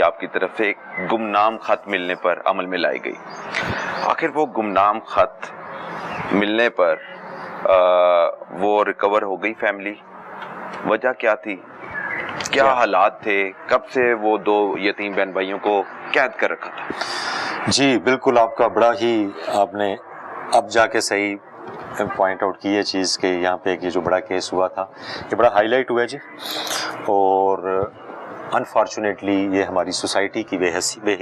آپ کی طرف سے ایک گمنام خط ملنے پر عمل میں لائی گئی. آخر وہ گمنام خط ملنے پر وہ ریکور ہو گئی فیملی؟ وجہ کیا تھی؟ کیا حالات تھے؟ کب سے وہ دو یتیم بہن بھائیوں کو قید کر رکھا تھا؟ جی بالکل، آپ کا بڑا ہی آپ نے اب جا کے صحیح پوائنٹ آؤٹ کی یہ چیز کہ یہاں پہ یہ جو بڑا کیس ہوا تھا یہ بڑا ہائی لائٹ ہوا ہے جی. اور انفارچونیٹلی یہ ہماری سوسائٹی کی بے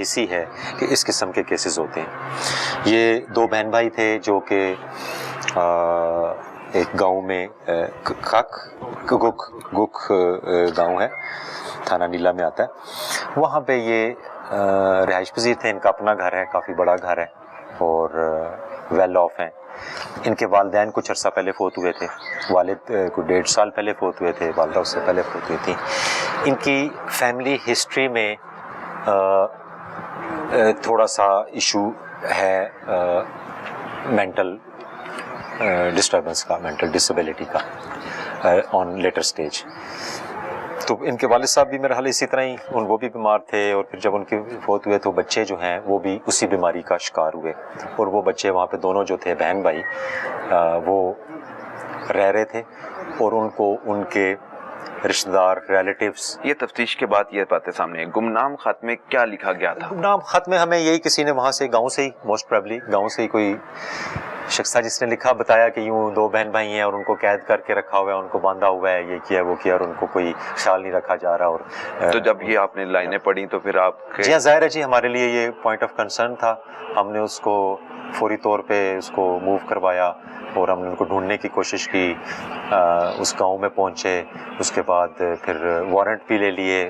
حسی ہے کہ اس قسم کے کیسز ہوتے ہیں. یہ دو بہن بھائی تھے جو کہ ایک گاؤں میں گک گاؤں ہے، تھانہ نیلا میں آتا ہے. وہاں پہ یہ رہائش پذیر تھے. ان کا اپنا گھر ہے، کافی بڑا گھر ہے اور ویل آف ہیں. ان کے والدین کچھ عرصہ پہلے فوت ہوئے تھے. والد کو 1.5 سال پہلے فوت ہوئے تھے، والدہ اس سے پہلے فوت ہوئی تھیں. ان کی فیملی ہسٹری میں تھوڑا سا ایشو ہے مینٹل ڈسٹربنس کا، مینٹل ڈسیبلٹی کا آن لیٹر سٹیج. تو ان کے والد صاحب بھی میرا حال اسی طرح ہی وہ بھی بیمار تھے، اور پھر جب ان کے فوت ہوئے تو بچے جو ہیں وہ بھی اسی بیماری کا شکار ہوئے. اور وہ بچے وہاں پہ دونوں جو تھے بہن بھائی وہ رہ رہے تھے، اور ان کو ان کے رشتہ دار ریلیٹیوز. یہ تفتیش کے بعد یہ باتیں سامنے ہیں. گمنام خط میں کیا لکھا گیا تھا؟ گمنام خط میں ہمیں یہی کسی نے وہاں سے گاؤں سے ہی موسٹ پروبلی گاؤں سے ہی کوئی شخص تھا جس نے لکھا، بتایا کہ یوں دو بہن بھائی ہیں اور ان کو قید کر کے رکھا ہوا ہے، ان کو باندھا ہوا ہے، یہ کیا وہ کیا، اور ان کو کوئی خیال نہیں رکھا جا رہا. اور تو جب یہ آپ نے لائنیں پڑھی تو پھر آپ جی ظاہر ہے جی ہمارے لیے یہ پوائنٹ آف کنسرن تھا. ہم نے اس کو فوری طور پہ اس کو موو کروایا اور ہم نے ان کو ڈھونڈنے کی کوشش کی. اس گاؤں میں پہنچے، اس کے بعد پھر وارنٹ بھی لے لیے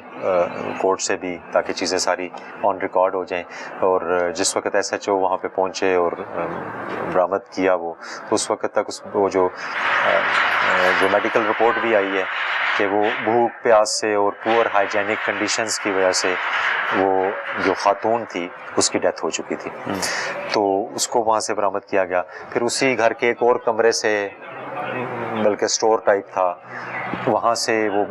کورٹ سے بھی تاکہ چیزیں ساری آن ریکارڈ ہو جائیں. اور جس وقت ایس ایچ او وہاں پہ پہنچے اور برآمد کیا وہ، تو اس وقت تک وہ جو میڈیکل رپورٹ بھی آئی ہے کہ وہ بھوک پیاس سے اور پور ہائیجینک کنڈیشنز کی وجہ سے وہ جو خاتون تھی اس کی ڈیتھ ہو چکی تھی. تو اس کو وہاں سے برآمد کیا گیا. پھر اسی گھر کے ایک اور کمرے سے، بلکہ سٹور ٹائپ تھا، وہاں سے وہ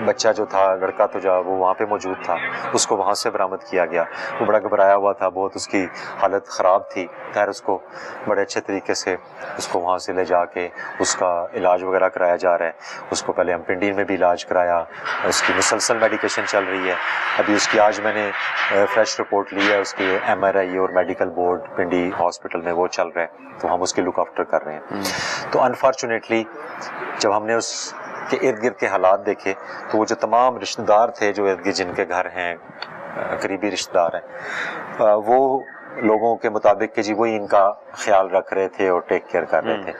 بچہ جو تھا لڑکا تو جو وہ وہاں پہ موجود تھا، اس کو وہاں سے برآمد کیا گیا. وہ بڑا گھبرایا ہوا تھا، بہت اس کی حالت خراب تھی. خیر اس کو بڑے اچھے طریقے سے اس کو وہاں سے لے جا کے اس کا علاج وغیرہ کرایا جا رہا ہے. اس کو پہلے ہم پنڈین میں بھی علاج کرایا، اس کی مسلسل میڈیکیشن چل رہی ہے. ابھی اس کی آج میں نے فریش رپورٹ لی ہے، اس کی MRI اور میڈیکل بورڈ پنڈی ہاسپٹل میں وہ چل رہا ہے، تو ہم اس کی لک آفٹر کر رہے ہیں. تو انفارچونیٹلی جب ہم نے اس کے ارد گرد کے حالات دیکھے تو وہ جو تمام رشتہ دار تھے جو ارد گرد جن کے گھر ہیں، قریبی رشتہ دار ہیں، وہ لوگوں کے مطابق کہ جی وہی ان کا خیال رکھ رہے تھے اور ٹیک کیئر کر رہے تھے.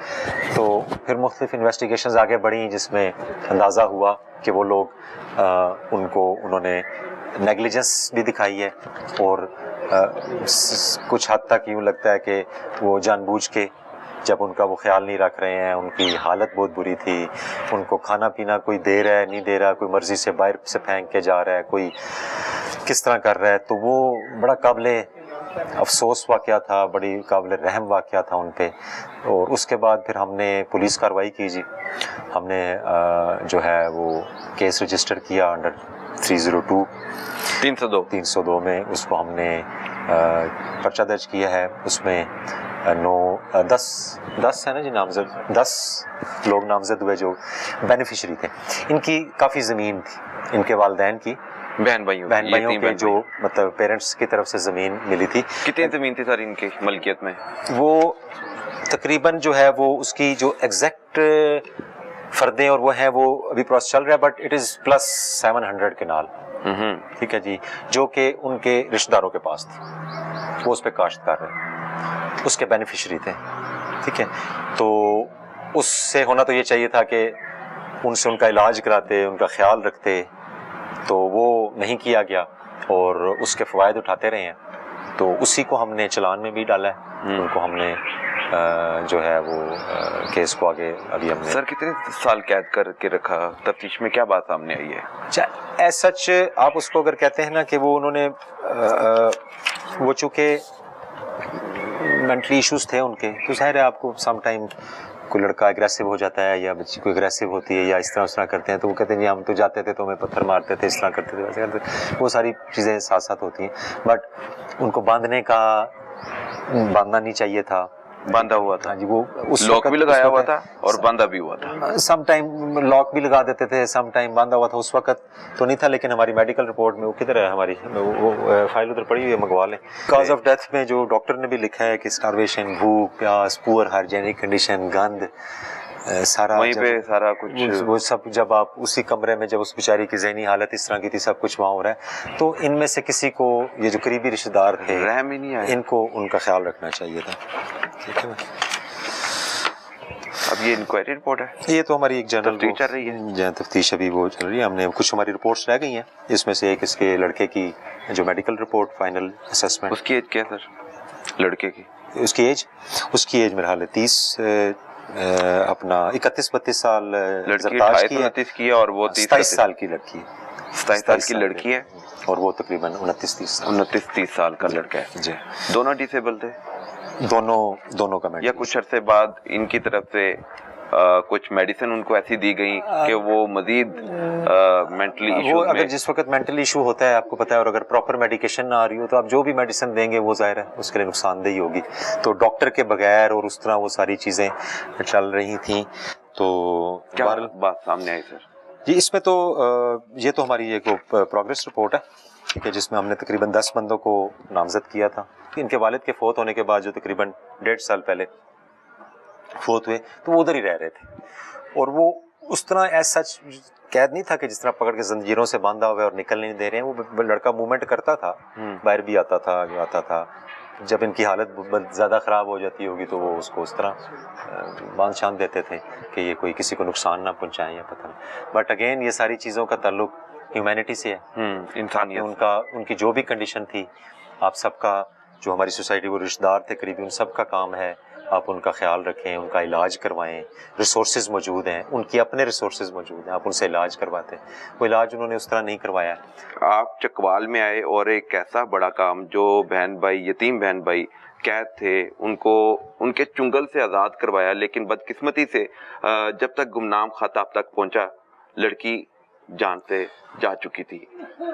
تو پھر مختلف انویسٹیگیشنز آگے بڑھیں جس میں اندازہ ہوا کہ وہ لوگ انہوں نے نیگلیجنس بھی دکھائی ہے، اور کچھ حد تک یوں لگتا ہے کہ وہ جان بوجھ کے جب ان کا وہ خیال نہیں رکھ رہے ہیں. ان کی حالت بہت بری تھی، ان کو کھانا پینا کوئی دے رہا ہے نہیں دے رہا، کوئی مرضی سے باہر سے پھینک کے جا رہا ہے، کوئی کس طرح کر رہا ہے. تو وہ بڑا قابل افسوس واقعہ تھا، بڑی قابل رحم واقعہ تھا ان پہ. اور اس کے بعد پھر ہم نے پولیس کارروائی کی جی. ہم نے جو ہے وہ کیس رجسٹر کیا انڈر 302 میں. اس کو ہم نے پرچہ درج کیا ہے. اس میں 10 ہے نا جی نامزد، 10 لوگ نامزد ہوئے جو بینیفیشری تھے. ان کی کافی زمین تھی، ان کے والدین کی، بہن بھائیوں کے جو مطلب پیرنٹس کی طرف سے زمین ملی تھی. کتنی زمین تھی سر ان کی ملکیت میں؟ وہ تقریباً جو ہے وہ اس کی جو ایگزیکٹ فردیں اور وہ ہیں وہ ابھی پروسیس چل رہا ہے، but it is plus 700 kanal. ٹھیک ہے جی، جو کہ ان کے رشتہ داروں کے پاس تھی، وہ اس پہ کاشت کر رہے، اس کے بینیفیشری تھے. ٹھیک ہے، تو اس سے ہونا تو یہ چاہیے تھا کہ ان سے ان کا علاج کراتے، ان کا خیال رکھتے. تو وہ نہیں کیا گیا اور اس کے فوائد اٹھاتے رہے ہیں. تو اسی کو ہم نے چلان میں بھی ڈالا ہے. ان کو ہم نے جو ہے وہ کیس کو آگے ابھی ہم نے. سر کتنے سال قید کر کے رکھا؟ تفتیش میں کیا بات سامنے آئی ہے؟ ایز سچ آپ اس کو اگر کہتے ہیں نا کہ وہ انہوں نے وہ چونکہ مینٹلی ایشوز تھے ان کے، تو ظاہر ہے آپ کو سم ٹائم کوئی لڑکا اگریسو ہو جاتا ہے یا بچی کوئی اگریسو ہوتی ہے یا اس طرح کرتے ہیں تو وہ کہتے ہیں جی ہم تو جاتے تھے تو ہمیں پتھر مارتے تھے، اس طرح کرتے تھے، ویسے کرتے تھے. وہ ساری چیزیں ساتھ ساتھ ہوتی ہیں، بٹ ان کو باندھنا نہیں چاہیے تھا. باندھا ہوا تھا. ہاں جی، وہ اس لاک بھی لگایا ہوا تھا اور سم- باندھا بھی ہوا تھا. سم ٹائم لاک بھی لگا دیتے تھے، سم ٹائم باندھا ہوا تھا. اس وقت تو نہیں تھا، لیکن ہماری میڈیکل رپورٹ میں وہ کدھر ہے، ہماری وہ فائل ادھر پڑی ہوئی ہے، منگوا لیں. کاز آف ڈیتھ میں جو ڈاکٹر نے بھی لکھا ہے کہ اسٹارویشن، بھوک، پیاس، پور ہائیجینک کنڈیشن، گند، سارا وہیں جب پہ سارا کچھ وہ سب جب آپ اسی کمرے میں جب اس بیچاری کی ذہنی حالت اس طرح کی تھی، سب کچھ وہاں ہو رہا ہے، تو ان میں سے کسی کو یہ جو قریبی رشتہ دار تھے رحم ہی نہیں آیا. ان کو ان کا خیال رکھنا چاہیے تھا. ٹھیک ہے نا. اب یہ انکوائری رپورٹ ہے، یہ تو ہماری ایک جنرل تفتیش چل رہی ہے. جہاں تفتیش ابھی وہ چل رہی ہے. ہم نے کچھ ہماری رپورٹس رہ گئی ہیں، اس میں سے ایک اس کے لڑکے کی جو میڈیکل رپورٹ فائنل اسسمنٹ. اس کی ایج کیا سر لڑکے کی؟ اس کی ایج میرا حال ہے 30 اپنا 31-32 سال. لڑکی زرتاج 28-29 کی ہے اور وہ 27 سال کی لڑکی ہے. 27 سال کی لڑکی ہے اور وہ تقریباً 29-30 سال. 29-30 سال کا لڑکا ہے. جی، دونوں ڈسیبل تھے دونوں کا یا کچھ عرصے بعد ان کی طرف سے کچھ میڈیسن ان کو ایسی دی گئی کہ وہ مزید مینٹلی وہ ایشوز اگر میں؟ جس وقت مینٹل ایشو ہوتا ہے آپ کو پتا ہے، اور اگر پراپر میڈیکیشن نہ آ رہی ہو تو آپ جو بھی میڈیسن دیں گے وہ ظاہر ہے اس کے لیے نقصان دہ ہوگی. تو ڈاکٹر کے بغیر اور اس طرح وہ ساری چیزیں چل رہی تھیں. تو کیا بات سامنے آئی سر؟ جی اس میں تو یہ تو ہماری ایک پروگریس رپورٹ ہے، ٹھیک ہے، جس میں ہم نے تقریباً 10 بندوں کو نامزد کیا تھا. ان کے والد کے فوت ہونے کے بعد جو تقریباً 1.5 سال پہلے فوت ہوئے تو وہ ادھر ہی رہ رہے تھے، اور وہ اس طرح ایز سچ قید نہیں تھا کہ جس طرح پکڑ کے زنجیروں سے باندھا ہوا ہے اور نکلنے نہیں دے رہے ہیں. وہ لڑکا موومنٹ کرتا تھا، باہر بھی آتا تھا. جب ان کی حالت زیادہ خراب ہو جاتی ہوگی تو وہ اس کو اس طرح باندھ چھاند دیتے تھے کہ یہ کوئی کسی کو نقصان نہ پہنچائیں یا پتہ نہیں. بٹ اگین یہ ساری چیزوں کا تعلق ہیومینٹی سے ہے، انسانیت. ان کی جو بھی کنڈیشن تھی، آپ سب کا جو ہماری سوسائٹی وہ رشتہ دار تھے قریبی، ان سب کا کام ہے آپ ان کا خیال رکھیں، ان کا علاج کروائیں. ریسورسز موجود ہیں، ان کی اپنے ریسورسز موجود ہیں، آپ ان سے علاج کرواتے ہیں. وہ علاج انہوں نے اس طرح نہیں کروایا. آپ چکوال میں آئے اور ایک ایسا بڑا کام، جو بہن بھائی، یتیم بہن بھائی قید تھے، ان کو ان کے چنگل سے آزاد کروایا. لیکن بدقسمتی سے جب تک گمنام خط آپ تک پہنچا، لڑکی جان سے جا چکی تھی.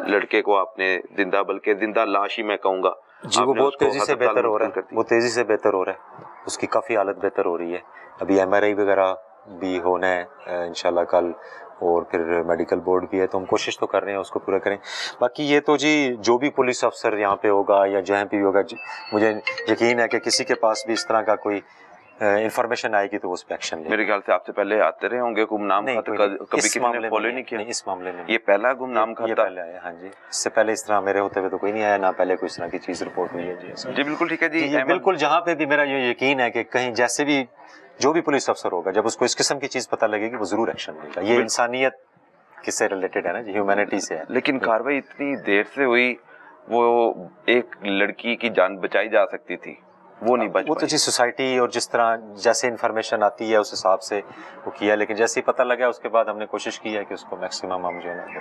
لڑکے کو آپ نے زندہ، بلکہ زندہ لاش ہی میں کہوں گا. جی وہ بہت تیزی سے بہتر ہو رہا ہے، وہ تیزی سے بہتر ہو رہا ہے. اس کی کافی حالت بہتر ہو رہی ہے. ابھی MRI وغیرہ بھی ہونا ہے انشاءاللہ کل، اور پھر میڈیکل بورڈ بھی ہے، تو ہم کوشش تو کر رہے ہیں اس کو پورا کریں. باقی یہ تو جی جو بھی پولیس افسر یہاں پہ ہوگا یا جہاں پہ بھی ہوگا، مجھے یقین ہے کہ کسی کے پاس بھی اس طرح کا کوئی انفارمیشن آئے گی تو اس پہ ایکشن لیں. میرے خیال سے آپ سے پہلے آتے رہے ہوں گے گمنام خط، کبھی کسی نے فالو نہیں کیا؟ اس معاملے میں یہ پہلا گمنام خط تھا؟ پہلے آیا. ہاں جی، اس سے پہلے اس طرح میرے ہوتے ہوئے تو کوئی نہیں آیا، نہ پہلے کوئی اس طرح کی چیز رپورٹ ہوئی ہے. جی بالکل ٹھیک ہے جی. یہ بالکل جہاں پہ بھی میرا یہ یقین ہے کہ کہیں جیسے بھی جو بھی پولیس افسر ہوگا، جب اس کو اس قسم کی چیز پتہ لگے گی وہ ضرور ایکشن لے گا. یہ انسانیت کس سے ریلیٹڈ ہے نا جی، ہیومینٹی سے ہے. لیکن کاروائی اتنی دیر سے ہوئی، وہ ایک لڑکی کی جان بچائی جا سکتی تھی، وہ نہیں بچ وہ تو پائی. جی سوسائٹی اور جس طرح جیسے انفارمیشن آتی ہے اس حساب سے وہ کیا، لیکن جیسے ہی پتہ لگا اس کے بعد ہم نے کوشش کی ہے کہ اس کو میکسیمم ہم جو ہے نا